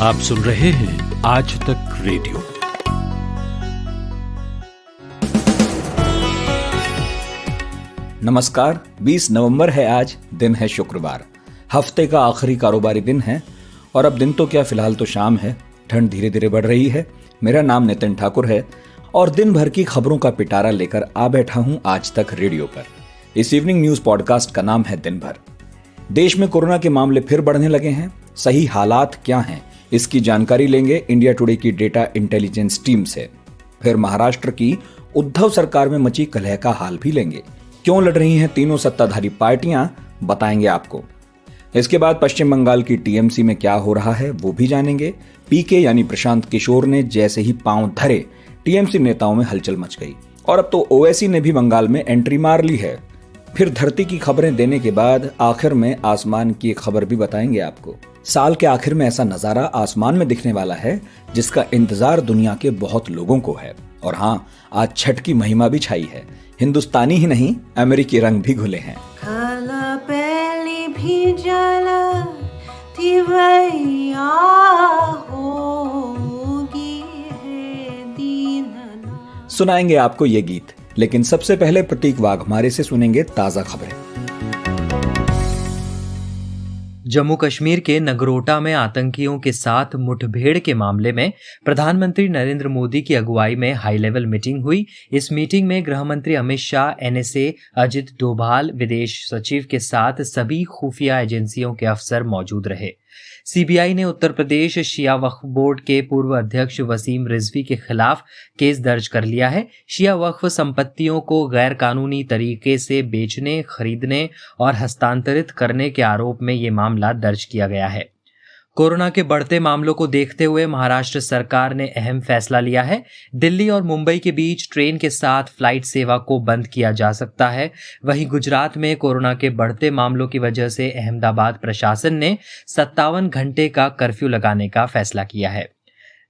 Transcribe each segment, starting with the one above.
आप सुन रहे हैं आज तक रेडियो। नमस्कार, 20 नवंबर है आज, दिन है शुक्रवार। हफ्ते का आखिरी कारोबारी दिन है और अब दिन तो क्या, फिलहाल तो शाम है। ठंड धीरे धीरे बढ़ रही है। मेरा नाम नितिन ठाकुर है और दिन भर की खबरों का पिटारा लेकर आ बैठा हूं आज तक रेडियो पर। इस इवनिंग न्यूज पॉडकास्ट का नाम है दिन भर। देश में कोरोना के मामले फिर बढ़ने लगे हैं। सही हालात क्या हैं, इसकी जानकारी लेंगे इंडिया टुडे की डेटा इंटेलिजेंस टीम से। फिर महाराष्ट्र की उद्धव सरकार में मची कलह का हाल भी लेंगे। क्यों लड़ रही हैं तीनों सत्ताधारी पार्टियां, बताएंगे आपको। इसके बाद पश्चिम बंगाल की टीएमसी में क्या हो रहा है वो भी जानेंगे। पीके यानी प्रशांत किशोर ने जैसे ही पांव धरे, टीएमसी नेताओं में हलचल मच गई और अब तो ओवैसी ने भी बंगाल में एंट्री मार ली है। फिर धरती की खबरें देने के बाद आखिर में आसमान की एक खबर भी बताएंगे आपको। साल के आखिर में ऐसा नजारा आसमान में दिखने वाला है जिसका इंतजार दुनिया के बहुत लोगों को है। और हाँ, आज छठ की महिमा भी छाई है। हिंदुस्तानी ही नहीं, अमेरिकी रंग भी घुले हैं। सुनाएंगे आपको ये गीत, लेकिन सबसे पहले प्रतीक वाघमारे से सुनेंगे ताजा खबरें। जम्मू कश्मीर के नगरोटा में आतंकियों के साथ मुठभेड़ के मामले में प्रधानमंत्री नरेंद्र मोदी की अगुवाई में हाई लेवल मीटिंग हुई। इस मीटिंग में गृह मंत्री अमित शाह, एनएसए अजित डोभाल, विदेश सचिव के साथ सभी खुफिया एजेंसियों के अफसर मौजूद रहे। सीबीआई ने उत्तर प्रदेश शिया वक्फ बोर्ड के पूर्व अध्यक्ष वसीम रिजवी के खिलाफ केस दर्ज कर लिया है। शिया वक्फ संपत्तियों को गैर कानूनी तरीके से बेचने, खरीदने और हस्तांतरित करने के आरोप में ये मामला दर्ज किया गया है। कोरोना के बढ़ते मामलों को देखते हुए महाराष्ट्र सरकार ने अहम फैसला लिया है। दिल्ली और मुंबई के बीच ट्रेन के साथ फ्लाइट सेवा को बंद किया जा सकता है। वहीं गुजरात में कोरोना के बढ़ते मामलों की वजह से अहमदाबाद प्रशासन ने 57 घंटे का कर्फ्यू लगाने का फैसला किया है।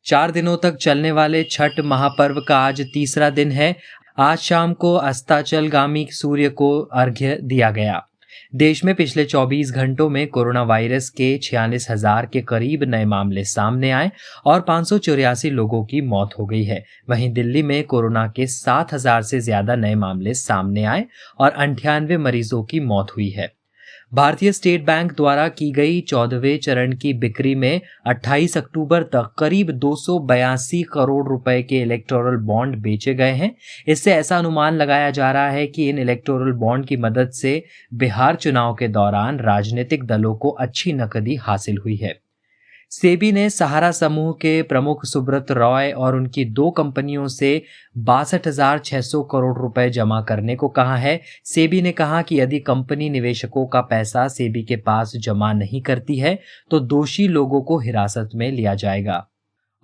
4 दिनों तक चलने वाले छठ महापर्व का आज तीसरा दिन है। आज शाम को अस्ताचलगामी सूर्य को अर्घ्य दिया गया। देश में पिछले 24 घंटों में कोरोना वायरस के 46,000 के करीब नए मामले सामने आए और 584 लोगों की मौत हो गई है। वहीं दिल्ली में कोरोना के 7,000 से ज्यादा नए मामले सामने आए और 98 मरीजों की मौत हुई है। भारतीय स्टेट बैंक द्वारा की गई 14वें चरण की बिक्री में 28 अक्टूबर तक करीब 282 करोड़ रुपए के इलेक्टोरल बॉन्ड बेचे गए हैं। इससे ऐसा अनुमान लगाया जा रहा है कि इन इलेक्टोरल बॉन्ड की मदद से बिहार चुनाव के दौरान राजनीतिक दलों को अच्छी नकदी हासिल हुई है। सेबी ने सहारा समूह के प्रमुख सुब्रत रॉय और उनकी 2 कंपनियों से 62,600 करोड़ रुपए जमा करने को कहा है। सेबी ने कहा कि यदि कंपनी निवेशकों का पैसा सेबी के पास जमा नहीं करती है तो दोषी लोगों को हिरासत में लिया जाएगा।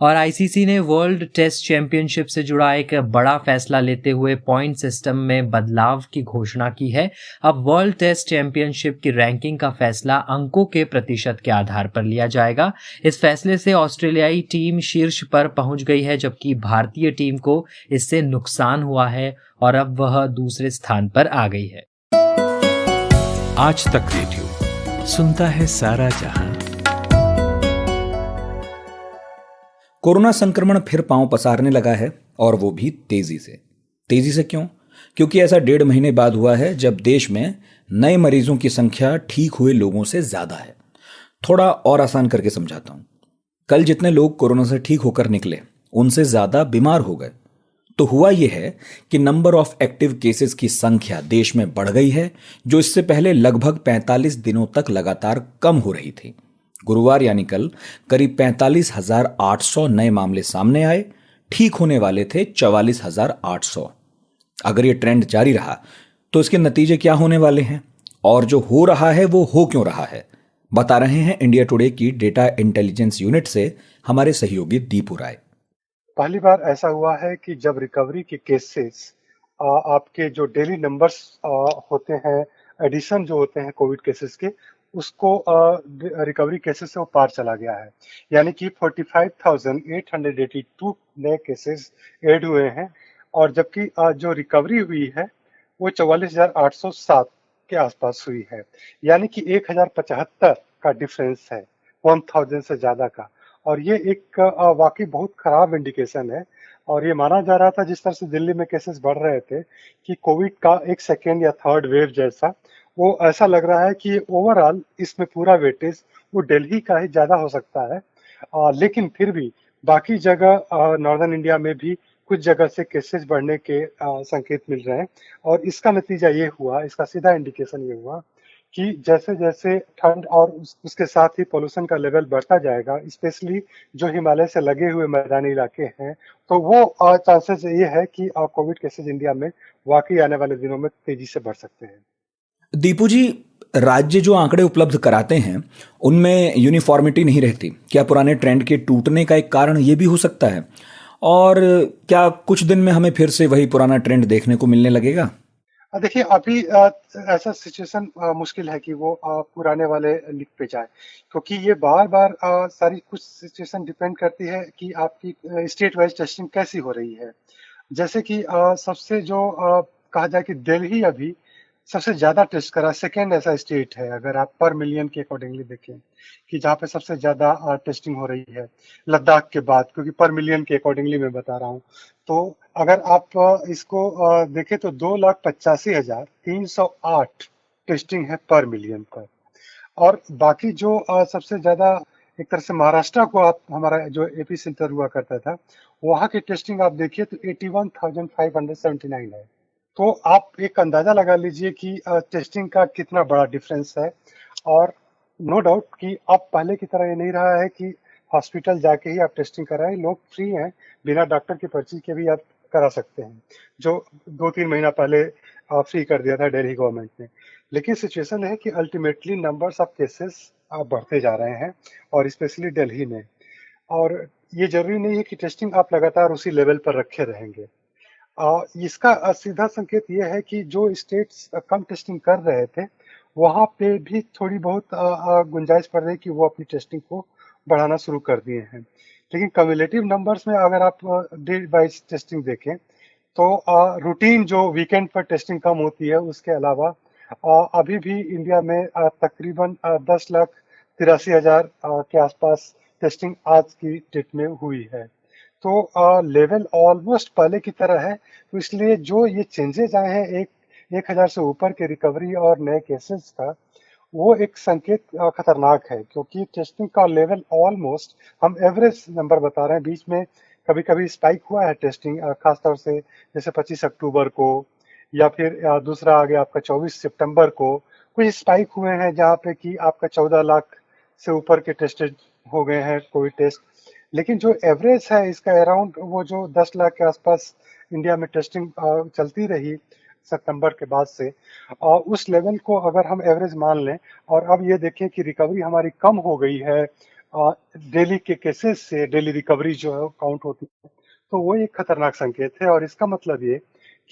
और आईसीसी ने वर्ल्ड टेस्ट चैंपियनशिप से जुड़ा एक बड़ा फैसला लेते हुए पॉइंट सिस्टम में बदलाव की घोषणा की है। अब वर्ल्ड टेस्ट चैंपियनशिप की रैंकिंग का फैसला अंकों के प्रतिशत के आधार पर लिया जाएगा। इस फैसले से ऑस्ट्रेलियाई टीम शीर्ष पर पहुंच गई है, जबकि भारतीय टीम को इससे नुकसान हुआ है और अब वह दूसरे स्थान पर आ गई है। आज तक रेडियो सुनता है सारा जहां। कोरोना संक्रमण फिर पांव पसारने लगा है और वो भी तेजी से। तेजी से क्यों? क्योंकि ऐसा 1.5 महीने बाद हुआ है जब देश में नए मरीजों की संख्या ठीक हुए लोगों से ज्यादा है। थोड़ा और आसान करके समझाता हूं। कल जितने लोग कोरोना से ठीक होकर निकले उनसे ज्यादा बीमार हो गए। तो हुआ यह है कि नंबर ऑफ एक्टिव केसेस की संख्या देश में बढ़ गई है, जो इससे पहले लगभग 45 दिनों तक लगातार कम हो रही थी। गुरुवार यानी कल करीब 45,800 नए मामले सामने आए। ठीक होने वाले थे 44,800। अगर ये ट्रेंड जारी रहा तो इसके नतीजे क्या होने वाले हैं और जो हो रहा है वो हो क्यों रहा है, बता रहे हैं इंडिया टुडे की डेटा इंटेलिजेंस यूनिट से हमारे सहयोगी दीपू राय। पहली बार ऐसा हुआ है कि जब रिकवरी के केसेस आपके जो डेली नंबर्स होते हैं, एडिशन जो होते हैं कोविड केसेस के, उसको रिकवरी केसेस से वो पार चला गया है। यानी कि 45,882 नए केसेस ऐड हुए हैं और जबकि जो रिकवरी हुई है वो 44,807 के आसपास हुई है। यानी कि 1,075 का डिफरेंस है, 1,000 से ज्यादा का। और ये एक वाकई बहुत खराब इंडिकेशन है। और ये माना जा रहा था जिस तरह से दिल्ली में केसेस बढ़ रहे थे कि कोविड का एक सेकेंड या थर्ड वेव जैसा, वो ऐसा लग रहा है कि ओवरऑल इसमें पूरा वेटेज वो दिल्ली का ही ज्यादा हो सकता है। लेकिन फिर भी बाकी जगह नॉर्दर्न इंडिया में भी कुछ जगह से केसेस बढ़ने के संकेत मिल रहे हैं। और इसका नतीजा ये हुआ, इसका सीधा इंडिकेशन ये हुआ कि जैसे जैसे ठंड और उसके साथ ही पोल्यूशन का लेवल बढ़ता जाएगा, स्पेशली जो हिमालय से लगे हुए मैदानी इलाके हैं, तो वो चांसेस ये है कि कोविड केसेस इंडिया में वाकई आने वाले दिनों में तेजी से बढ़ सकते हैं। दीपू जी, राज्य जो आंकड़े उपलब्ध कराते हैं उनमें यूनिफॉर्मिटी नहीं रहती। क्या पुराने ट्रेंड के टूटने का एक कारण ये भी हो सकता है? और क्या कुछ दिन में हमें फिर से वही पुराना ट्रेंड देखने को मिलने लगेगा? देखिए अभी ऐसा सिचुएशन मुश्किल है कि वो पुराने वाले लिख पे जाए, क्योंकि ये बार बार सारी कुछ सिचुएशन डिपेंड करती है कि आपकी स्टेट वाइज टेस्टिंग कैसी हो रही है। जैसे कि सबसे जो कहा जाए कि दिल्ली अभी सबसे ज्यादा टेस्ट करा सेकेंड ऐसा स्टेट है, अगर आप पर मिलियन के अकॉर्डिंगली देखें कि जहाँ पे सबसे ज्यादा टेस्टिंग हो रही है लद्दाख के बाद, क्योंकि पर मिलियन के अकॉर्डिंगली मैं बता रहा हूँ। तो अगर आप इसको देखें तो 2,85,308 टेस्टिंग है पर मिलियन पर। और बाकी जो सबसे ज्यादा एक तरह से महाराष्ट्र को आप, हमारा जो एपी सेंटर हुआ करता था, वहाँ की टेस्टिंग आप देखिए तो 81,579 है। तो आप एक अंदाजा लगा लीजिए कि टेस्टिंग का कितना बड़ा डिफरेंस है। और नो डाउट कि अब पहले की तरह ये नहीं रहा है कि हॉस्पिटल जाके ही आप टेस्टिंग कराएं, लोग फ्री हैं, बिना डॉक्टर की पर्ची के भी आप करा सकते हैं, जो 2-3 महीना पहले फ्री कर दिया था दिल्ली गवर्नमेंट ने। लेकिन सिचुएशन है कि अल्टीमेटली नंबर्स ऑफ केसेस बढ़ते जा रहे हैं, और स्पेशली दिल्ली में। और ये जरूरी नहीं है कि टेस्टिंग आप लगातार उसी लेवल पर रखे रहेंगे। इसका सीधा संकेत ये है कि जो स्टेट्स कम टेस्टिंग कर रहे थे, वहां पे भी थोड़ी बहुत गुंजाइश पड़ रही है कि वो अपनी टेस्टिंग को बढ़ाना शुरू कर दिए हैं। लेकिन कम्युलेटिव नंबर्स में अगर आप डे वाइज टेस्टिंग देखें, तो रूटीन जो वीकेंड पर टेस्टिंग कम होती है, उसके अलावा अभी भी इंडिया में तकरीबन 10,83,000 के आसपास टेस्टिंग आज की डेट में हुई है। तो लेवल ऑलमोस्ट पहले की तरह है। तो इसलिए जो ये चेंजेस आए हैं 1,000 से ऊपर के रिकवरी और नए केसेस का, वो एक संकेत खतरनाक है, क्योंकि टेस्टिंग का लेवल ऑलमोस्ट, हम एवरेज नंबर बता रहे हैं, बीच में कभी कभी स्पाइक हुआ है टेस्टिंग, खासतौर से जैसे 25 अक्टूबर को, या फिर दूसरा आ गया आपका 24 सितंबर को, कुछ स्पाइक हुए हैं जहाँ पे कि आपका 14 लाख से ऊपर के टेस्टेड हो गए हैं कोविड टेस्ट। लेकिन जो एवरेज है इसका अराउंड वो जो 10 लाख के आसपास इंडिया में टेस्टिंग चलती रही सितंबर के बाद से, उस लेवल को अगर हम एवरेज मान लें, और अब ये देखें कि रिकवरी हमारी कम हो गई है डेली के केसेस से, डेली रिकवरी जो है काउंट होती है, तो वो एक खतरनाक संकेत है। और इसका मतलब ये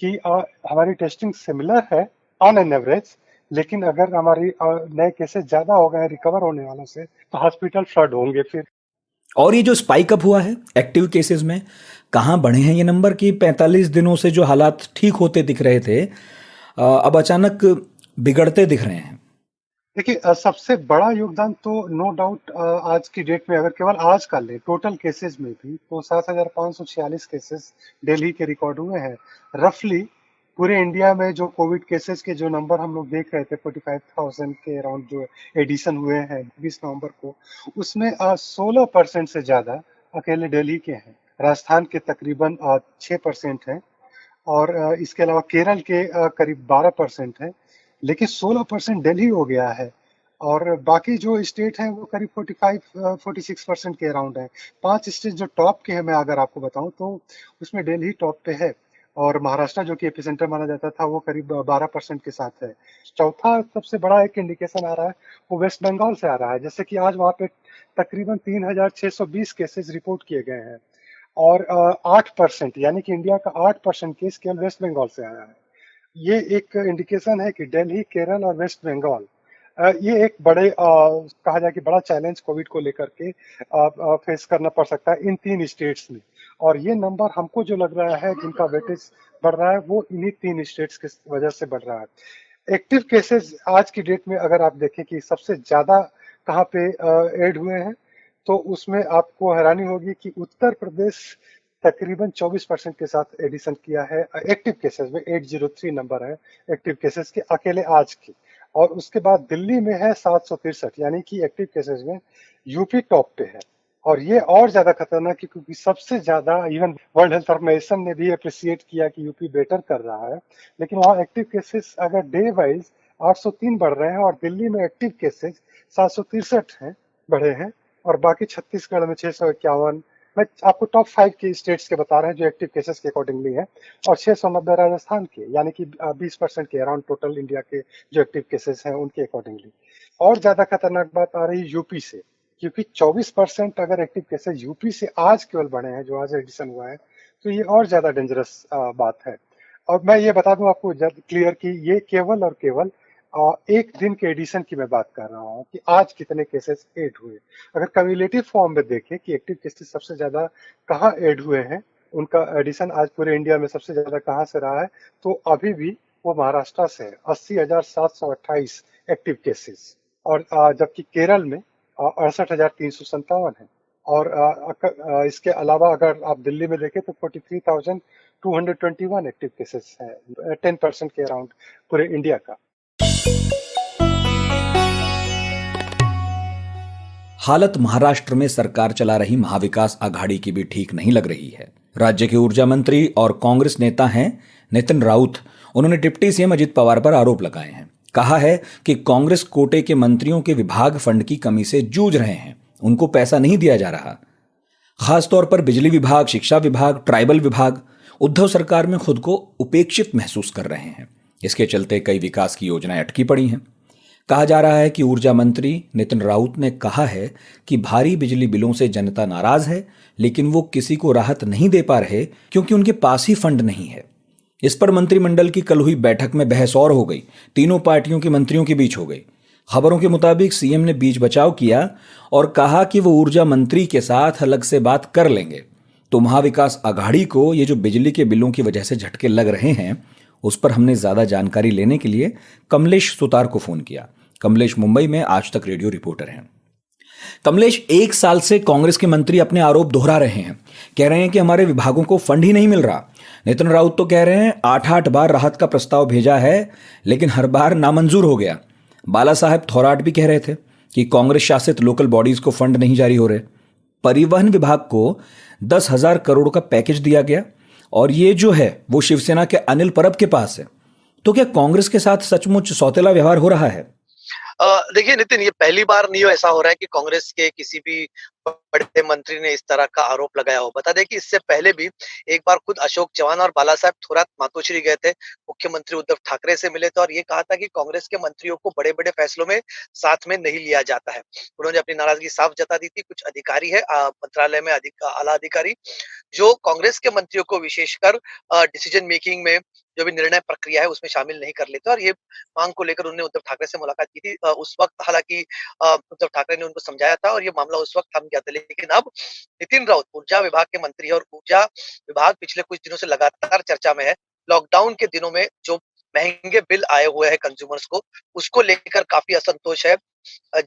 कि हमारी टेस्टिंग सिमिलर है ऑन एन एवरेज, लेकिन अगर हमारी नए केसेस ज्यादा हो गए रिकवर होने वालों से, तो हॉस्पिटल फ्लड होंगे फिर। और ये जो स्पाइक अप हुआ है एक्टिव केसेस में, कहाँ बढ़े हैं ये नंबर? कि 45 दिनों से जो हालात ठीक होते दिख रहे थे, अब अचानक बिगड़ते दिख रहे हैं। देखिए सबसे बड़ा योगदान तो नो डाउट आज की डेट में, अगर केवल आज का ले टोटल केसेस में भी, तो 7,546 केसेस दिल्ली के रिकॉर्ड हुए हैं। रफली पूरे इंडिया में जो कोविड केसेस के जो नंबर हम लोग देख रहे थे 45,000 के अराउंड जो एडिशन हुए हैं 20 नवंबर को, उसमें 16% से ज्यादा अकेले दिल्ली के हैं। राजस्थान के तकरीबन 6% है, और इसके अलावा केरल के करीब 12% है। लेकिन 16% दिल्ली हो गया है, और बाकी जो स्टेट हैं वो करीब 45-46% के अराउंड है। 5 स्टेट जो टॉप के हैं, मैं अगर आपको बताऊं तो उसमें दिल्ली टॉप पे है, और महाराष्ट्र जो कि एपिसेंटर माना जाता था वो करीब 12% के साथ है। चौथा सबसे बड़ा एक इंडिकेशन आ रहा है वो वेस्ट बंगाल से आ रहा है, जैसे कि आज वहाँ पे तकरीबन 3,620 केसेस रिपोर्ट किए गए हैं, और 8%, यानी कि इंडिया का 8% केस केवल वेस्ट बंगाल से आया है। ये एक इंडिकेशन है कि दिल्ली, केरल और वेस्ट बंगाल, ये एक बड़े कहा जाए कि बड़ा चैलेंज कोविड को लेकर के फेस करना पड़ सकता है इन 3 स्टेट्स में। और ये नंबर हमको जो लग रहा है जिनका वेटेज बढ़ रहा है, वो इन्हीं 3 स्टेट्स की वजह से बढ़ रहा है। एक्टिव केसेस आज की डेट में अगर आप देखें कि सबसे ज्यादा कहाँ पे ऐड हुए हैं, तो उसमें आपको हैरानी होगी कि उत्तर प्रदेश तकरीबन 24% के साथ एडिशन किया है एक्टिव केसेस में। 803 नंबर है एक्टिव केसेस के अकेले आज की। और उसके बाद दिल्ली में है 763, यानी कि एक्टिव केसेस में यूपी टॉप पे है। और ये और ज्यादा खतरनाक है क्योंकि सबसे ज्यादा इवन वर्ल्ड हेल्थ ऑर्गेनाइजेशन ने भी अप्रिशिएट किया कि यूपी बेटर कर रहा है, लेकिन वहाँ एक्टिव केसेस अगर डे वाइज 803 बढ़ रहे हैं और दिल्ली में एक्टिव केसेस 763 हैं, बढ़े हैं। और बाकी छत्तीसगढ़ में 651। मैं आपको टॉप 5 के स्टेट्स के बता रहे हैं जो एक्टिव केसेस के अकॉर्डिंगली है। और 690 राजस्थान के, यानी कि 20% के अराउंड टोटल इंडिया के जो एक्टिव केसेस हैं उनके अकॉर्डिंगली। और ज्यादा खतरनाक बात आ रही है यूपी से, क्योंकि 24% अगर एक्टिव केसेस यूपी से आज केवल बढ़े हैं, जो आज एडिशन हुआ है, तो ये और ज्यादा डेंजरस बात है। और मैं ये बता दूं आपको क्लियर कि ये केवल और केवल एक दिन के एडिशन की मैं बात कर रहा हूँ कि आज कितने केसेस ऐड हुए। अगर कम्युलेटिव फॉर्म में देखें कि एक्टिव केसेस सबसे ज्यादा कहाँ ऐड हुए हैं, उनका एडिशन आज पूरे इंडिया में सबसे ज्यादा कहाँ से रहा है, तो अभी भी वो महाराष्ट्र से है, 80,728 एक्टिव केसेस। और जबकि केरल में 68,357 है। और इसके अलावा अगर आप दिल्ली में देखें तो 43,221 एक्टिव केसेस है, 10% के अराउंड पूरे इंडिया का। हालत महाराष्ट्र में सरकार चला रही महाविकास आघाड़ी की भी ठीक नहीं लग रही है। राज्य के ऊर्जा मंत्री और कांग्रेस नेता हैं नितिन राउत। उन्होंने डिप्टी सीएम अजित पवार पर आरोप लगाए हैं। कहा है कि कांग्रेस कोटे के मंत्रियों के विभाग फंड की कमी से जूझ रहे हैं, उनको पैसा नहीं दिया जा रहा। खासतौर पर बिजली विभाग, शिक्षा विभाग, ट्राइबल विभाग उद्धव सरकार में खुद को उपेक्षित महसूस कर रहे हैं। इसके चलते कई विकास की योजनाएं अटकी पड़ी हैं। कहा जा रहा है कि ऊर्जा मंत्री नितिन राउत ने कहा है कि भारी बिजली बिलों से जनता नाराज है, लेकिन वो किसी को राहत नहीं दे पा रहे क्योंकि उनके पास ही फंड नहीं है। इस पर मंत्रिमंडल की कल हुई बैठक में बहस और हो गई, तीनों पार्टियों के मंत्रियों के बीच हो गई। खबरों के मुताबिक सीएम ने बीच बचाव किया और कहा कि वो ऊर्जा मंत्री के साथ अलग से बात कर लेंगे। तो महाविकास आघाड़ी को ये जो बिजली के बिलों की वजह से झटके लग रहे हैं, उस पर हमने ज्यादा जानकारी लेने के लिए कमलेश सुतार को फोन किया। कमलेश मुंबई में आज तक रेडियो रिपोर्टर हैं। कमलेश, एक साल से कांग्रेस के मंत्री अपने आरोप दोहरा रहे हैं, कह रहे हैं कि हमारे विभागों को फंड ही नहीं मिल रहा। नितिन राउत तो कह रहे हैं 8-8 बार राहत का प्रस्ताव भेजा है, लेकिन हर बार नामंजूर हो गया। बाला साहेब थोराट भी कह रहे थे कि कांग्रेस शासित लोकल बॉडीज को फंड नहीं जारी हो रहे। परिवहन विभाग को 10,000 करोड़ का पैकेज दिया गया और ये जो है वो शिवसेना के अनिल परब के पास है। तो क्या कांग्रेस के साथ सचमुच सौतेला व्यवहार हो रहा है? देखिए नितिन, ये पहली बार नहीं ऐसा हो रहा है कि कांग्रेस के किसी भी बड़े मंत्री ने इस तरह का आरोप लगाया हो। बता दें कि इससे पहले भी एक बार खुद अशोक चौहान और बाला साहेब थोरात मातोश्री गए थे, मुख्यमंत्री उद्धव ठाकरे से मिले थे और ये कहा था कि कांग्रेस के मंत्रियों को बड़े-बड़े फैसलों में साथ में नहीं लिया जाता है। उन्होंने अपनी नाराजगी साफ जता दी थी। कुछ अधिकारी है मंत्रालय में आला अधिकारी जो कांग्रेस के मंत्रियों को विशेषकर डिसीजन मेकिंग में जो भी निर्णय प्रक्रिया है उसमें शामिल नहीं कर लेते और ये मांग को लेकर उन्होंने उद्धव ठाकरे से मुलाकात की थी। उस वक्त हालांकि उद्धव ठाकरे ने उनको समझाया था और ये मामला उस वक्त थम गया था। लेकिन अब नितिन राउत ऊर्जा विभाग के मंत्री है और ऊर्जा विभाग पिछले कुछ दिनों से लगातार चर्चा में है। लॉकडाउन के दिनों में जो महंगे बिल आए हुए हैं कंज्यूमर्स को, उसको लेकर काफी असंतोष है।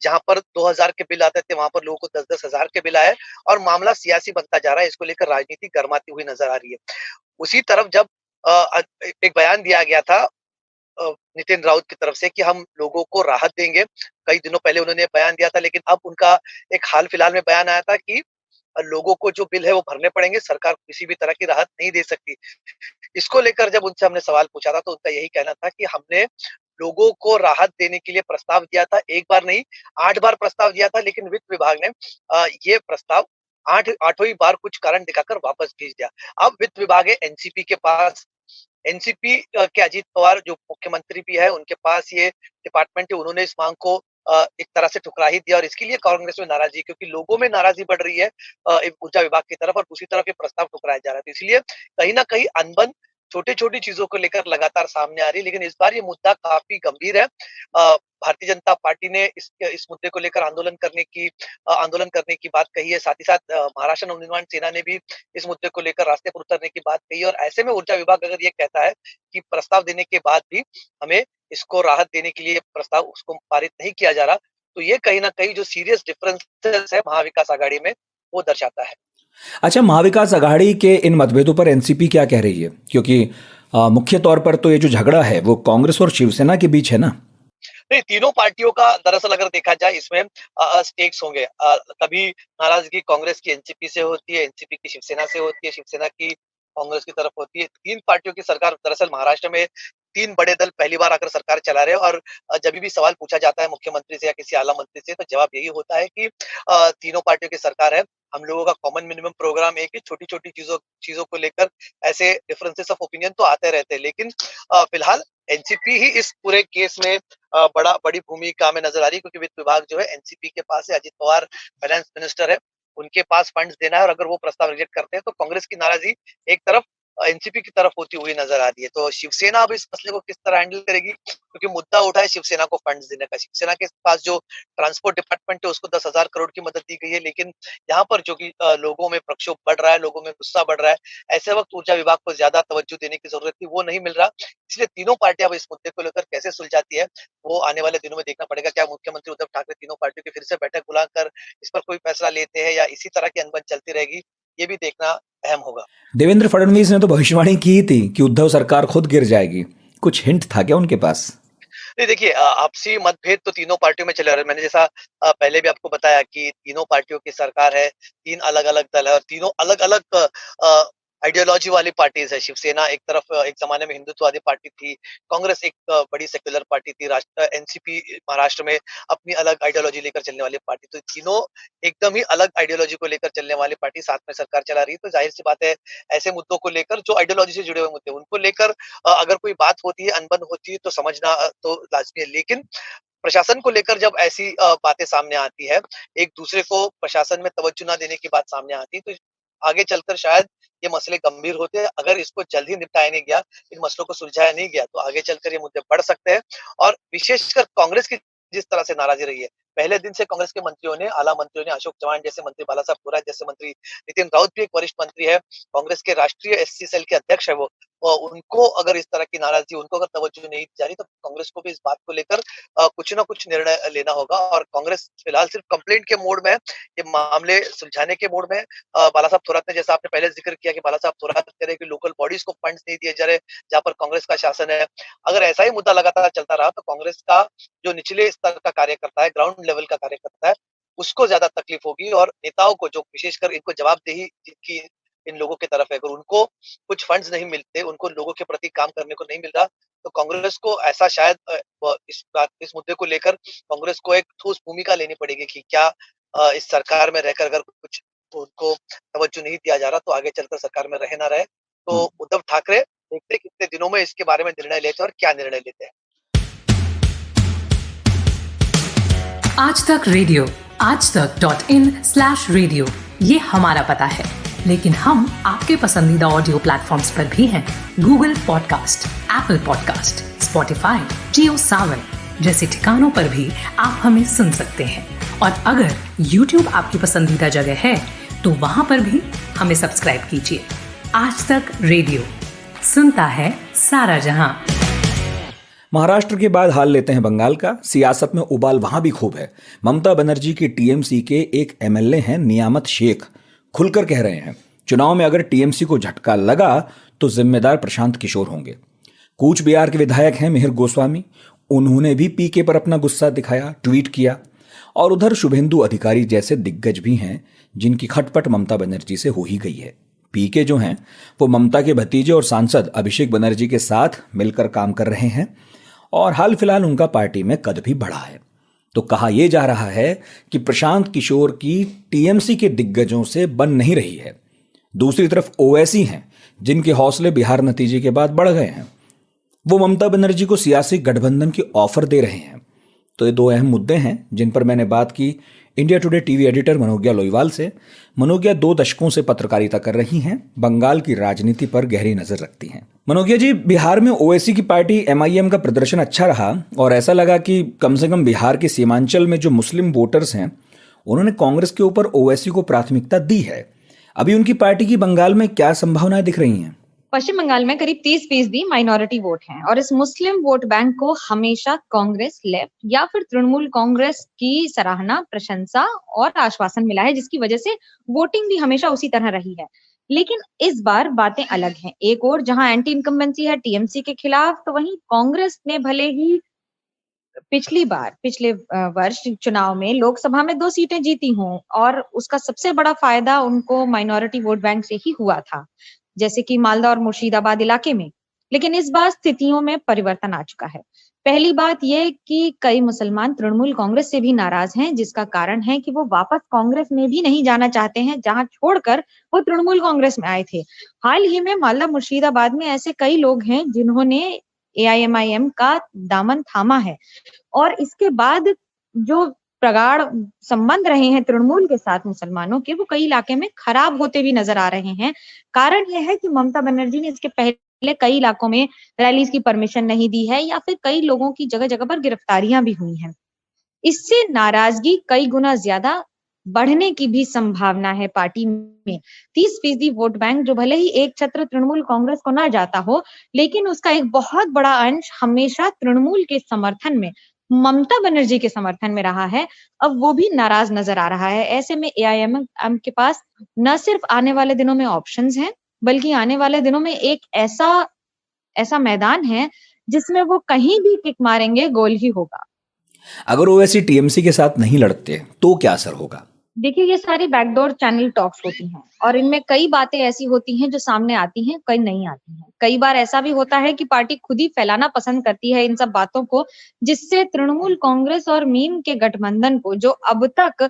जहां पर 2,000 के बिल आते थे वहां पर लोगों को 10-10 हजार के बिल आए और मामला सियासी बनता जा रहा है। इसको लेकर राजनीति गर्माती हुई नजर आ रही है। उसी तरफ जब एक बयान दिया गया था नितिन राउत की तरफ से कि हम लोगों को राहत देंगे। कई दिनों पहले उन्होंने बयान दिया था, लेकिन अब उनका एक हाल फिलहाल में बयान आया था कि लोगों को जो बिल है वो भरने पड़ेंगे, सरकार किसी भी तरह की राहत नहीं दे सकती। इसको लेकर जब उनसे हमने सवाल पूछा था तो उनका यही कहना था कि हमने लोगों को राहत देने के लिए प्रस्ताव दिया था, एक बार नहीं 8 बार प्रस्ताव दिया था, लेकिन वित्त विभाग ने ये प्रस्ताव 8वीं बार कुछ कारण दिखाकर वापस भेज दिया। अब वित्त विभाग है एनसीपी के पास। एनसीपी के अजीत पवार जो मुख्यमंत्री भी है उनके पास ये डिपार्टमेंट है। उन्होंने इस मांग को एक तरह से ठुकरा ही दिया और इसके लिए कांग्रेस में नाराजगी, क्योंकि लोगों में नाराजगी बढ़ रही है ऊर्जा विभाग की तरफ और दूसरी तरफ ये प्रस्ताव ठुकराया जा रहा है। तो इसलिए कहीं ना कहीं अनबन छोटी-छोटी चीजों को लेकर लगातार सामने आ रही है, लेकिन इस बार ये मुद्दा काफी गंभीर है। भारतीय जनता पार्टी ने इस मुद्दे को लेकर आंदोलन करने की बात कही है। साथ ही साथ महाराष्ट्र नवनिर्माण सेना ने भी इस मुद्दे को लेकर रास्ते पर उतरने की बात कही है और ऐसे में ऊर्जा विभाग अगर ये कहता है कि प्रस्ताव देने के बाद भी हमें इसको राहत देने के लिए प्रस्ताव उसको पारित नहीं किया जा रहा, तो ये कहीं ना कहीं जो सीरियस डिफरेंसेस है महाविकास आघाड़ी में वो दर्शाता है। अच्छा, महाविकास आघाड़ी के इन मतभेदों पर एनसीपी क्या कह रही है? क्योंकि मुख्य तौर पर तो ये जो झगड़ा है वो कांग्रेस और शिवसेना के बीच है ना? नहीं, तीनों पार्टियों का दरअसल अगर देखा जाए इसमें स्टेक्स होंगे। कभी नाराजगी कांग्रेस की एनसीपी से होती है, एनसीपी की शिवसेना से होती है, शिवसेना की कांग्रेस की तरफ होती है। 3 पार्टियों की सरकार दरअसल महाराष्ट्र में 3 बड़े दल पहली बार आकर सरकार चला रहे हैं और जब भी सवाल पूछा जाता है मुख्यमंत्री से या किसी आला मंत्री से तो जवाब यही होता है कि तीनों पार्टियों की सरकार है, हम लोगों का कॉमन मिनिमम प्रोग्राम एक ही, छोटी-छोटी चीजों को लेकर ऐसे डिफरेंसेस ऑफ ओपिनियन तो आते रहते हैं, लेकिन फिलहाल एनसीपी ही इस पूरे केस में बड़ी भूमिका में नजर आ रही है, क्योंकि वित्त विभाग जो है एनसीपी के पास है, अजित पवार फाइनेंस मिनिस्टर है, उनके पास फंड्स देना है और अगर वो प्रस्ताव रिजेक्ट करते हैं तो कांग्रेस की नाराजगी एक तरफ एनसीपी की तरफ होती हुई नजर आती है। तो शिवसेना अब इस मसले को किस तरह हैंडल करेगी, क्योंकि मुद्दा उठा है शिवसेना को फंड्स देने का। शिवसेना के पास जो ट्रांसपोर्ट डिपार्टमेंट है उसको 10,000 करोड़ की मदद दी गई है, लेकिन यहाँ पर जो कि लोगों में प्रक्षोभ बढ़ रहा है, लोगों में गुस्सा बढ़ रहा है, ऐसे वक्त ऊर्जा विभाग को ज्यादा तवज्जो देने की जरूरत थी, वो नहीं मिल रहा। इसलिए तीनों पार्टियां अब इस मुद्दे को लेकर कैसे सुलझाती है वो आने वाले दिनों में देखना पड़ेगा। क्या मुख्यमंत्री उद्धव ठाकरे तीनों पार्टियों की फिर से बैठक बुलाकर इस पर कोई फैसला लेते हैं या इसी तरह की अनबन चलती रहेगी, ये भी देखना अहम होगा। देवेंद्र फडणवीस ने तो भविष्यवाणी की थी कि उद्धव सरकार खुद गिर जाएगी। कुछ हिंट था क्या उनके पास? नहीं, देखिए आपसी मतभेद तो तीनों पार्टियों में चले आ रहे हैं। मैंने जैसा पहले भी आपको बताया कि तीनों पार्टियों की सरकार है, 3 अलग-अलग दल है और तीनों अलग-अलग आइडियोलॉजी वाली पार्टीज है। शिवसेना एक तरफ एक जमाने में हिंदुत्ववादी पार्टी थी, कांग्रेस एक बड़ी सेक्युलर पार्टी थी, एनसीपी महाराष्ट्र में अपनी अलग आइडियोलॉजी लेकर चलने वाली पार्टी। तो तीनों एकदम ही अलग आइडियोलॉजी को लेकर चलने वाली पार्टी साथ में सरकार चला रही है। तो जाहिर सी बात है ऐसे मुद्दों को लेकर जो आइडियोलॉजी से जुड़े हुए मुद्दे उनको लेकर अगर कोई बात होती है, अनबन होती है तो समझना तो लाजमी है। लेकिन प्रशासन को लेकर जब ऐसी बातें सामने आती है, एक दूसरे को प्रशासन में तवज्जो ना देने की बात सामने आती है, तो आगे चलकर शायद ये मसले गंभीर होते हैं। अगर इसको जल्द ही निपटाया नहीं गया, इन मसलों को सुलझाया नहीं गया, तो आगे चलकर ये मुद्दे बढ़ सकते हैं। और विशेषकर कांग्रेस की जिस तरह से नाराजगी रही है, पहले दिन से कांग्रेस के मंत्रियों ने, आला मंत्रियों ने, अशोक चव्हाण जैसे मंत्री, बाला साहब थोराट जैसे मंत्री, नितिन राउत भी एक वरिष्ठ मंत्री है, कांग्रेस के राष्ट्रीय एससी सेल के अध्यक्ष है वो, उनको अगर इस तरह की नाराजगी, उनको अगर तवज्जो नहीं दी जा रही, तो कांग्रेस को भी इस बात को लेकर कुछ ना कुछ निर्णय लेना होगा। और कांग्रेस फिलहाल सिर्फ कंप्लेंट के मोड में है, ये मामले सुलझाने के मोड में है। बाला साहब थोरात ने, जैसा आपने पहले जिक्र किया कि बाला साहब थोरात कह रहे कि लोकल बॉडीज को फंड्स नहीं दिए जा रहे जहां पर कांग्रेस का शासन है। अगर ऐसा ही मुद्दा लगातार चलता रहा तो कांग्रेस का जो निचले स्तर का कार्यकर्ता है, ग्राउंड लेवल का कार्यकर्ता है, उसको ज्यादा तकलीफ होगी। और नेताओं को, जो विशेषकर इनको जवाबदेही जिनकी इन लोगों की तरफ है, अगर उनको कुछ फंड्स नहीं मिलते, उनको लोगों के प्रति काम करने को नहीं मिल रहा, तो कांग्रेस को ऐसा शायद इस मुद्दे को लेकर कांग्रेस को एक ठोस भूमिका लेनी पड़ेगी कि क्या इस सरकार में रहकर अगर कुछ उनको तवज्जो नहीं दिया जा रहा तो आगे चलकर सरकार में रहे ना रहे। तो उद्धव ठाकरे देखते कितने दिनों में इसके बारे में निर्णय लेते हैं और क्या निर्णय लेते हैं। आज तक रेडियो, aajtak.in/radio, ये हमारा पता है, लेकिन हम आपके पसंदीदा ऑडियो प्लेटफॉर्म्स पर भी हैं। Google podcast, Apple podcast, Spotify, Jio Saavn जैसे ठिकानों पर भी आप हमें सुन सकते हैं। और अगर YouTube आपकी पसंदीदा जगह है तो वहां पर भी हमें सब्सक्राइब कीजिए। आज तक रेडियो, सुनता है सारा जहां। महाराष्ट्र के बाद हाल लेते हैं बंगाल का। सियासत में उबाल वहां भी खूब है। ममता बनर्जी की टीएमसी के एक एमएलए हैं नियामत शेख, खुलकर कह रहे हैं चुनाव में अगर टीएमसी को झटका लगा तो जिम्मेदार प्रशांत किशोर होंगे। कूच बिहार के विधायक हैं मिहिर गोस्वामी, उन्होंने भी पीके पर अपना गुस्सा दिखाया, ट्वीट किया। और उधर शुभेंदु अधिकारी जैसे दिग्गज भी हैं जिनकी खटपट ममता बनर्जी से हो ही गई है। पीके जो हैं वो ममता के भतीजे और सांसद अभिषेक बनर्जी के साथ मिलकर काम कर रहे हैं और हाल फिलहाल उनका पार्टी में कद भी बढ़ा है। तो कहा यह जा रहा है कि प्रशांत किशोर की टीएमसी के दिग्गजों से बन नहीं रही है। दूसरी तरफ ओवैसी हैं जिनके हौसले बिहार नतीजे के बाद बढ़ गए हैं। वो ममता बनर्जी को सियासी गठबंधन की ऑफर दे रहे हैं। तो ये दो अहम मुद्दे हैं जिन पर मैंने बात की India today TV editor Manogya Loiwal से। मनोज्ञा 2 दशकों से पत्रकारिता कर रही हैं, बंगाल की राजनीति पर गहरी नजर रखती हैं। मनोज्ञा जी, बिहार में ओवैसी की पार्टी एमआईएम का प्रदर्शन अच्छा रहा और ऐसा लगा कि कम से कम बिहार के सीमांचल में जो मुस्लिम वोटर्स हैं उन्होंने कांग्रेस के ऊपर ओवैसी को प्राथमिकता दी है। अभी उनकी पार्टी की बंगाल में क्या संभावनाएं दिख रही हैं? पश्चिम बंगाल में करीब 30% माइनॉरिटी वोट हैं और इस मुस्लिम वोट बैंक को हमेशा कांग्रेस, लेफ्ट या फिर तृणमूल कांग्रेस की सराहना, प्रशंसा और आश्वासन मिला है, जिसकी वजह से वोटिंग भी हमेशा उसी तरह रही है। लेकिन इस बार बातें अलग हैं। एक और जहां एंटी इनकम्बेंसी है टीएमसी के खिलाफ, तो वहीं कांग्रेस ने भले ही पिछले वर्ष चुनाव में लोकसभा में 2 सीटें जीती हों और उसका सबसे बड़ा फायदा उनको माइनॉरिटी वोट बैंक से ही हुआ था, जैसे कि मालदा और मुर्शिदाबाद इलाके में। लेकिन इस बार स्थितियों में परिवर्तन आ चुका है। पहली बात यह कि कई मुसलमान तृणमूल कांग्रेस से भी नाराज हैं, जिसका कारण है कि वो वापस कांग्रेस में भी नहीं जाना चाहते हैं, जहां छोड़कर वो तृणमूल कांग्रेस में आए थे। हाल ही में मालदा मुर्शिदाबाद में ऐसे कई लोग हैं जिन्होंने एआईएमआईएम का दामन थामा है और इसके बाद जो प्रगाढ़ संबंध रहे हैं तृणमूल के साथ मुसलमानों के, वो कई इलाके में खराब होते भी नजर आ रहे हैं। कारण यह है कि ममता बनर्जी ने इसके पहले कई इलाकों में रैलीज की परमिशन नहीं दी है या फिर कई लोगों की जगह जगह पर गिरफ्तारियां भी हुई हैं। इससे नाराजगी कई गुना ज्यादा बढ़ने की भी संभावना है पार्टी में। 30% वोट बैंक जो भले ही एक छत्र तृणमूल कांग्रेस को ना जाता हो, लेकिन उसका एक बहुत बड़ा अंश हमेशा तृणमूल के समर्थन में, ममता बनर्जी के समर्थन में रहा है, अब वो भी नाराज नजर आ रहा है। ऐसे में एआईएमआईएम के पास न सिर्फ आने वाले दिनों में ऑप्शंस हैं, बल्कि आने वाले दिनों में एक ऐसा मैदान है जिसमें वो कहीं भी किक मारेंगे, गोल ही होगा। अगर ओवैसी टीएमसी के साथ नहीं लड़ते तो क्या असर होगा? देखिए, ये सारी बैकडोर चैनल टॉक्स होती हैं और इनमें कई बातें ऐसी होती हैं जो सामने आती हैं, कई नहीं आती हैं। कई बार ऐसा भी होता है कि पार्टी खुद ही फैलाना पसंद करती है इन सब बातों को, जिससे तृणमूल कांग्रेस और मीम के गठबंधन को, जो अब तक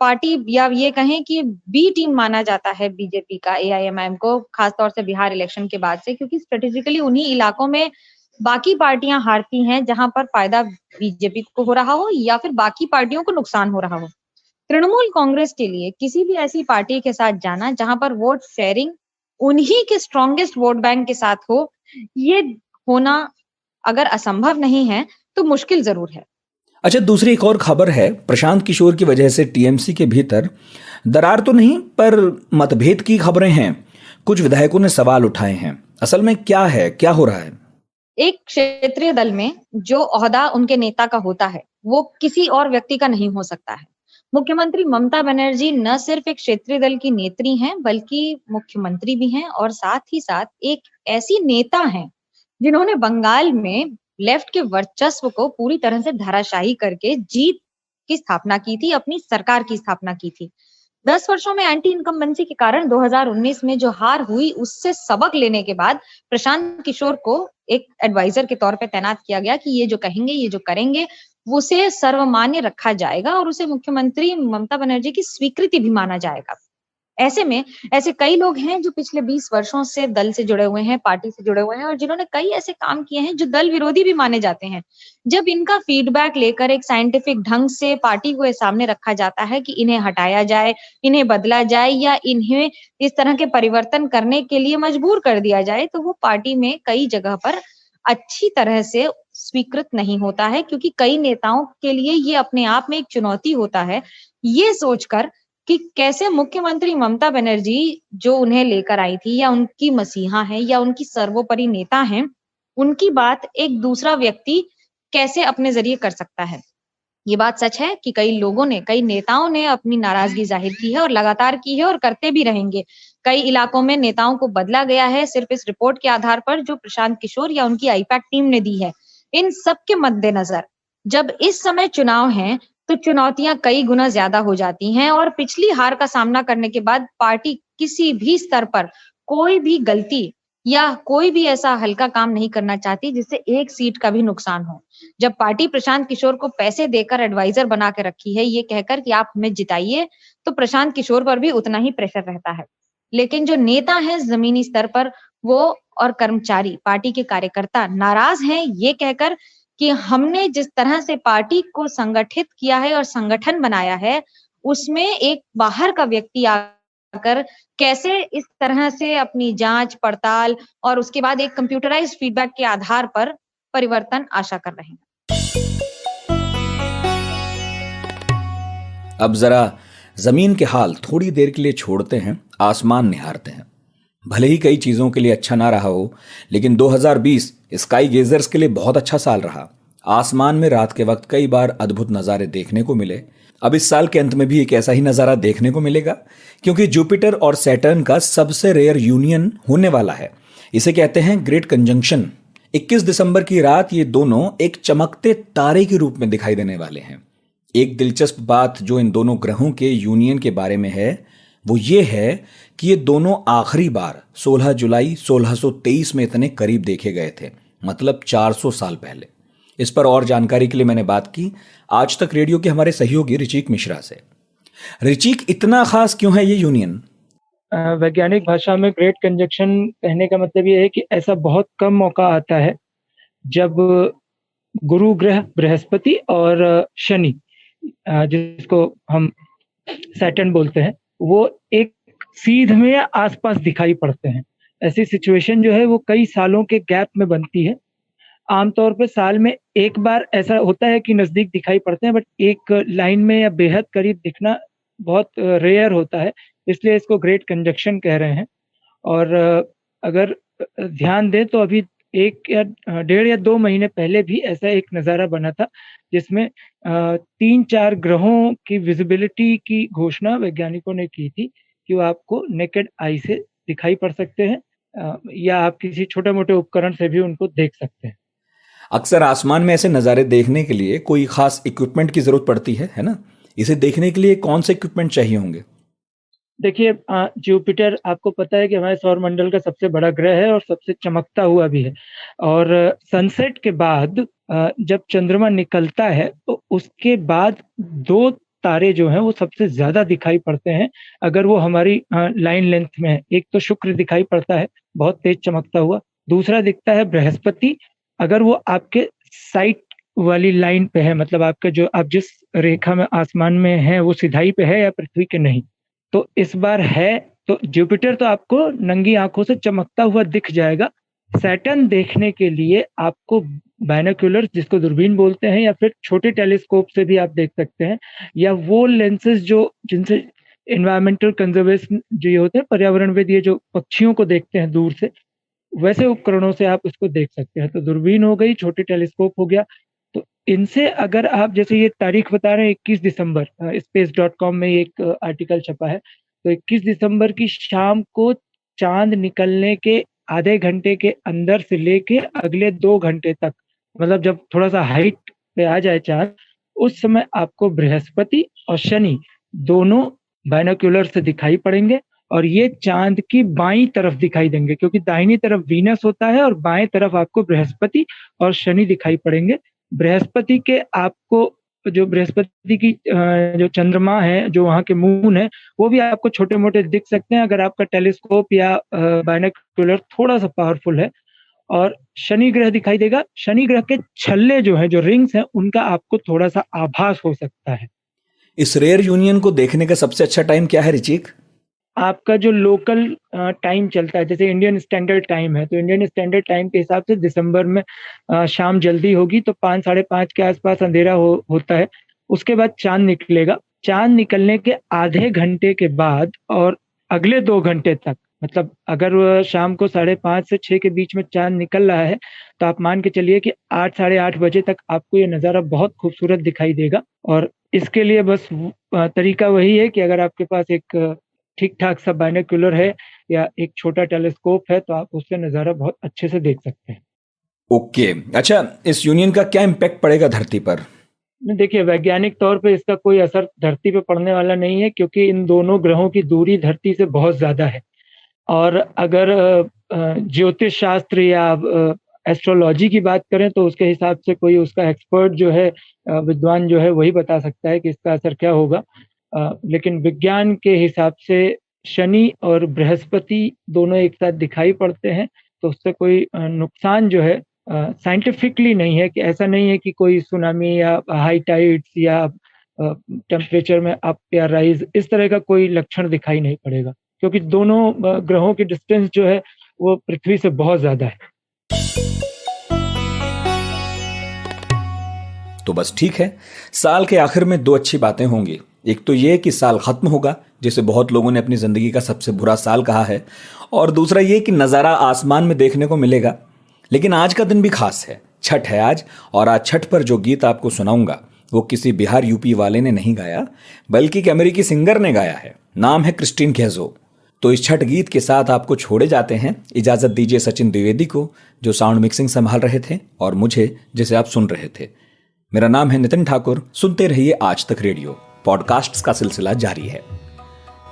पार्टी या ये कहें कि बी टीम माना जाता है बीजेपी का, एआईएमआईएम को, खासतौर से बिहार इलेक्शन के बाद से, क्योंकि स्ट्रेटेजिकली उन्हीं इलाकों में बाकी पार्टियां हारती हैं जहां पर फायदा बीजेपी को हो रहा हो या फिर बाकी पार्टियों को नुकसान हो रहा हो। तृणमूल कांग्रेस के लिए किसी भी ऐसी पार्टी के साथ जाना जहां पर वोट शेयरिंग उन्हीं के स्ट्रॉन्गेस्ट वोट बैंक के साथ हो, ये होना अगर असंभव नहीं है तो मुश्किल जरूर है। अच्छा, दूसरी एक और खबर है, प्रशांत किशोर की वजह से टीएमसी के भीतर दरार तो नहीं पर मतभेद की खबरें हैं। कुछ विधायकों ने सवाल उठाए हैं। असल में क्या है, क्या हो रहा है? एक क्षेत्रीय दल में जो ओहदा उनके नेता का होता है, वो किसी और व्यक्ति का नहीं हो सकता है। मुख्यमंत्री ममता बनर्जी न सिर्फ एक क्षेत्रीय दल की नेत्री हैं, बल्कि मुख्यमंत्री भी हैं और साथ ही साथ एक ऐसी नेता हैं जिन्होंने बंगाल में लेफ्ट के वर्चस्व को पूरी तरह से धराशायी करके जीत की स्थापना की थी, अपनी सरकार की स्थापना की थी। 10 वर्षों में एंटी इनकम्बेंसी के कारण 2019 में जो हार हुई, उससे सबक लेने के बाद प्रशांत किशोर को एक एडवाइजर के तौर पे तैनात किया गया कि ये जो कहेंगे, ये जो करेंगे, उसे सर्वमान्य रखा जाएगा और उसे मुख्यमंत्री ममता बनर्जी की स्वीकृति भी माना जाएगा। ऐसे में ऐसे कई लोग हैं जो पिछले 20 वर्षों से दल से जुड़े हुए हैं, पार्टी से जुड़े हुए हैं और जिन्होंने कई ऐसे काम किए हैं जो दल विरोधी भी माने जाते हैं। जब इनका फीडबैक लेकर एक साइंटिफिक ढंग से पार्टी को सामने रखा जाता है कि इन्हें हटाया जाए, इन्हें बदला जाए या इन्हें इस तरह के परिवर्तन करने के लिए मजबूर कर दिया जाए, तो वो पार्टी में कई जगह पर अच्छी तरह से स्वीकृत नहीं होता है, क्योंकि कई नेताओं के लिए ये अपने आप में एक चुनौती होता है, ये सोचकर कि कैसे मुख्यमंत्री ममता बनर्जी जो उन्हें लेकर आई थी या उनकी मसीहा है या उनकी सर्वोपरि नेता हैं, उनकी बात एक दूसरा व्यक्ति कैसे अपने जरिए कर सकता है। ये बात सच है कि कई लोगों ने, कई नेताओं ने अपनी नाराजगी जाहिर की है और लगातार की है और करते भी रहेंगे। कई इलाकों में नेताओं को बदला गया है सिर्फ इस रिपोर्ट के आधार पर जो प्रशांत किशोर या उनकी आईपैक टीम ने दी है। इन सब के मद्देनजर जब इस समय चुनाव हैं, तो चुनौतियां कई गुना ज्यादा हो जाती हैं और पिछली हार का सामना करने के बाद पार्टी किसी भी स्तर पर कोई भी गलती या कोई भी ऐसा हल्का काम नहीं करना चाहती जिससे एक सीट का भी नुकसान हो। जब पार्टी प्रशांत किशोर को पैसे देकर एडवाइजर बना के रखी है, ये कहकर कि आप हमें जिताइए, तो प्रशांत किशोर पर भी उतना ही प्रेशर रहता है। लेकिन जो नेता है जमीनी स्तर पर, वो और कर्मचारी, पार्टी के कार्यकर्ता नाराज हैं ये कहकर कि हमने जिस तरह से पार्टी को संगठित किया है और संगठन बनाया है, उसमें एक बाहर का व्यक्ति आकर कैसे इस तरह से अपनी जांच पड़ताल और उसके बाद एक कंप्यूटराइज्ड फीडबैक के आधार पर परिवर्तन आशा कर रहे हैं। अब जरा जमीन के हाल थोड़ी देर के लिए छोड़ते हैं, आसमान निहारते हैं। भले ही कई चीज़ों के लिए अच्छा ना रहा हो, लेकिन 2020 स्काई गेजर्स के लिए बहुत अच्छा साल रहा। आसमान में रात के वक्त कई बार अद्भुत नज़ारे देखने को मिले। अब इस साल के अंत में भी एक ऐसा ही नज़ारा देखने को मिलेगा, क्योंकि जुपिटर और सैटर्न का सबसे रेयर यूनियन होने वाला है। इसे कहते हैं ग्रेट कंजंक्शन। 21 दिसंबर की रात ये दोनों एक चमकते तारे के रूप में दिखाई देने वाले हैं। एक दिलचस्प बात जो इन दोनों ग्रहों के यूनियन के बारे में है वो ये है कि ये दोनों आखिरी बार 16 जुलाई 1623 में इतने करीब देखे गए थे, मतलब 400 साल पहले। इस पर और जानकारी के लिए मैंने बात की आज तक रेडियो के हमारे सहयोगी ऋचिक मिश्रा से। ऋचिक, इतना खास क्यों है ये यूनियन? वैज्ञानिक भाषा में ग्रेट कंजंक्शन कहने का मतलब ये है कि ऐसा बहुत कम मौका आता है जब गुरु ग्रह बृहस्पति और शनि, जिसको हम सैटर्न बोलते हैं, वो एक सीध में या आसपास दिखाई पड़ते हैं। ऐसी सिचुएशन जो है वो कई सालों के गैप में बनती है। आमतौर पे साल में एक बार ऐसा होता है कि नजदीक दिखाई पड़ते हैं, बट एक लाइन में या बेहद करीब दिखना बहुत रेयर होता है, इसलिए इसको ग्रेट कंजंक्शन कह रहे हैं। और अगर ध्यान दें तो अभी 1 या 2 महीने पहले भी ऐसा एक नज़ारा बना था, जिसमें 3-4 ग्रहों की विजिबिलिटी की घोषणा वैज्ञानिकों ने की थी कि वो आपको नेकेड आई से दिखाई पड़ सकते हैं, या आप किसी छोटे-मोटे उपकरण से भी उनको देख सकते हैं। अक्सर आसमान में ऐसे नज़ारे देखने के लिए कोई खास इक्विपमेंट की ज़रूरत पड़ती है ना? इसे देखने के लिए कौन से इक्विपमेंट चाहिए होंगे? देखिए, जुपिटर आपको पता है कि हमारे सौरमंडल का सबसे बड़ा ग्रह है और सबसे चमकता हुआ भी है। और सनसेट के बाद जब चंद्रमा निकलता है तो उसके बाद 2 तारे जो हैं वो सबसे ज़्यादा दिखाई पड़ते हैं, अगर वो हमारी लाइन लेंथ में है। एक तो शुक्र दिखाई पड़ता है बहुत तेज चमकता हुआ, दूसरा दिखता है बृहस्पति, अगर वो आपके साइट वाली लाइन पे है, मतलब आपका जो आप जिस रेखा में आसमान में है वो सिधाई पे है या पृथ्वी के नहीं। तो इस बार है तो जुपिटर तो आपको नंगी आंखों से चमकता हुआ दिख जाएगा। सैटर्न देखने के लिए आपको बाइनोक्यूलर्स, जिसको दूरबीन बोलते हैं, या फिर छोटे टेलीस्कोप से भी आप देख सकते हैं, या वो लेंसेज जो जिनसे एनवायरमेंटल कंजर्वेशन जो ये होते हैं, पर्यावरणविद, ये जो पक्षियों को देखते हैं दूर से, वैसे उपकरणों से आप उसको देख सकते हैं। तो दूरबीन हो गई, छोटे टेलीस्कोप हो गया। तो इनसे अगर आप, जैसे ये तारीख बता रहे हैं 21 दिसंबर, space.com में एक आर्टिकल छपा है, तो 21 दिसंबर की शाम को चांद निकलने के आधे घंटे के अंदर से लेके अगले 2 घंटे तक, मतलब जब थोड़ा सा हाइट पे आ जाए चांद, उस समय आपको बृहस्पति और शनि दोनों बाइनोक्यूलर से दिखाई पड़ेंगे, और ये चांद की बाईं तरफ दिखाई देंगे, क्योंकि दाहिनी तरफ वीनस होता है और बाएं तरफ आपको बृहस्पति और शनि दिखाई पड़ेंगे। बृहस्पति के आपको जो बृहस्पति की जो चंद्रमा है, जो वहाँ के मून है, वो भी आपको छोटे-मोटे दिख सकते हैं अगर आपका टेलीस्कोप या बाइनोक्यूलर थोड़ा-सा पावरफुल है। और शनि ग्रह दिखाई देगा। शनि ग्रह के छल्ले जो हैं, जो रिंग्स हैं, उनका आपको थोड़ा-सा आभास हो सकता है। इस रेयर यूनियन को देखने का सबसे अच्छा टाइम क्या है ऋचिक? आपका जो लोकल टाइम चलता है, जैसे इंडियन स्टैंडर्ड टाइम है, तो इंडियन स्टैंडर्ड टाइम के हिसाब से दिसंबर में शाम जल्दी होगी, तो 5 साढ़े 5 के आसपास अंधेरा होता है। उसके बाद चांद निकलेगा। चांद निकलने के आधे घंटे के बाद और अगले 2 घंटे तक, मतलब अगर शाम को 5:30 से 6 के बीच में चांद निकल रहा है, तो आप मान के चलिए कि 8 साढ़े 8 बजे तक आपको ये नज़ारा बहुत खूबसूरत दिखाई देगा। और इसके लिए बस तरीका वही है कि अगर आपके पास एक ठीक-ठाक सा बाइनोक्यूलर है या एक छोटा टेलीस्कोप है, तो आप उससे नज़ारा बहुत अच्छे से देख सकते हैं। ओके, अच्छा, इस यूनियन का क्या इम्पैक्ट पड़ेगा धरती पर? देखिए, वैज्ञानिक तौर पे इसका कोई असर धरती पे पड़ने वाला नहीं है, क्योंकि इन दोनों ग्रहों की दूरी धरती से बहुत ज़्यादा है। और अगर ज्योतिष शास्त्र या एस्ट्रोलॉजी की बात करें, तो उसके हिसाब से कोई उसका एक्सपर्ट जो है, विद्वान जो है, वही बता सकता है कि इसका असर क्या होगा। लेकिन विज्ञान के हिसाब से शनि और बृहस्पति दोनों एक साथ दिखाई पड़ते हैं, तो उससे कोई नुकसान जो है साइंटिफिकली नहीं है, कि ऐसा नहीं है कि कोई सुनामी या हाई टाइड्स या टेम्परेचर में अप या राइज, इस तरह का कोई लक्षण दिखाई नहीं पड़ेगा, क्योंकि दोनों ग्रहों की डिस्टेंस जो है वो पृथ्वी से बहुत ज़्यादा है। तो बस ठीक है, साल के आखिर में 2 अच्छी बातें होंगी। एक तो ये कि साल खत्म होगा, जिसे बहुत लोगों ने अपनी जिंदगी का सबसे बुरा साल कहा है, और दूसरा ये कि नज़ारा आसमान में देखने को मिलेगा। लेकिन आज का दिन भी खास है, छठ है आज, और आज छठ पर जो गीत आपको सुनाऊंगा वो किसी बिहार यूपी वाले ने नहीं गाया, बल्कि एक अमेरिकी सिंगर ने गाया है। नाम है क्रिस्टीन कैज़ो। तो इस छठ गीत के साथ आपको छोड़े जाते हैं। इजाजत दीजिए सचिन द्विवेदी को, जो साउंड मिक्सिंग संभाल रहे थे, और मुझे, जिसे आप सुन रहे थे। मेरा नाम है नितिन ठाकुर। सुनते रहिए आज तक रेडियो। पॉडकास्ट्स का सिलसिला जारी है।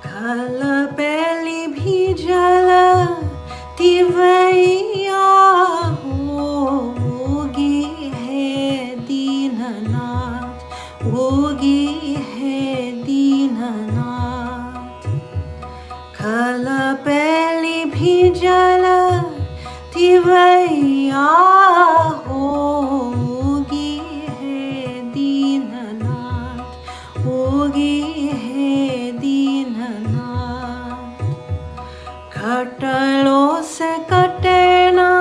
पहली भी जला तिवैया होगी है दीननाथ, होगी है दीननाथ। खल पहली भी जला तिवैया होगी है दीननाथ, होगी है दीननाथ। खटलों से कटे ना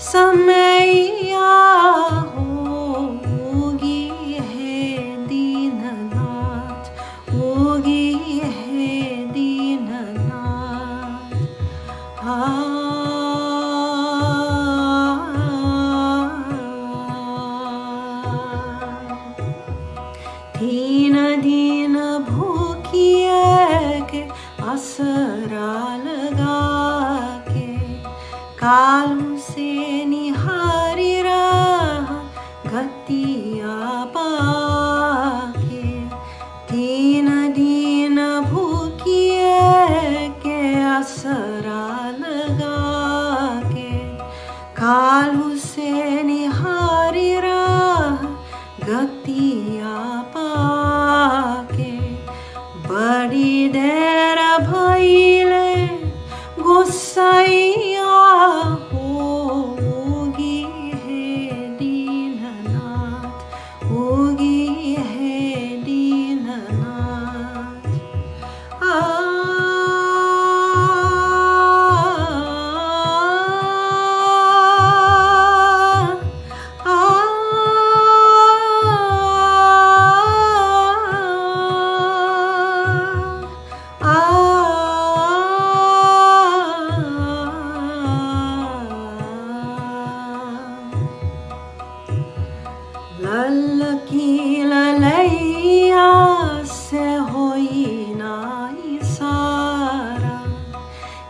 समैया होगी है दीननाथ, होगी है दीननाथ। दीन दीन भूखिए के असरा लगा के, कालू से निहारी रहा गतिया पाके। दीन दीन भूखिए के असरा लगा के, कालू से निहारी रहा गतिया पाके। बड़ी देर भइले गोसाइया होगी है दीननाथ, होगी है दीननाथ। ललकी ललैया से होई नाई सारा,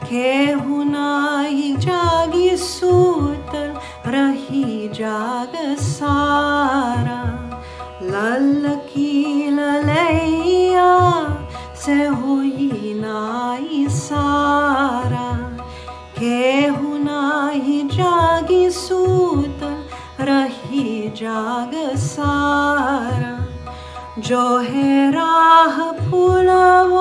केहू नाई जागी सूतल रही जाग सारा। ललकी ललैया से होई नाई सारा, केहू नाई जागी सूतल रही जाग सारा। जो है राह फूलवा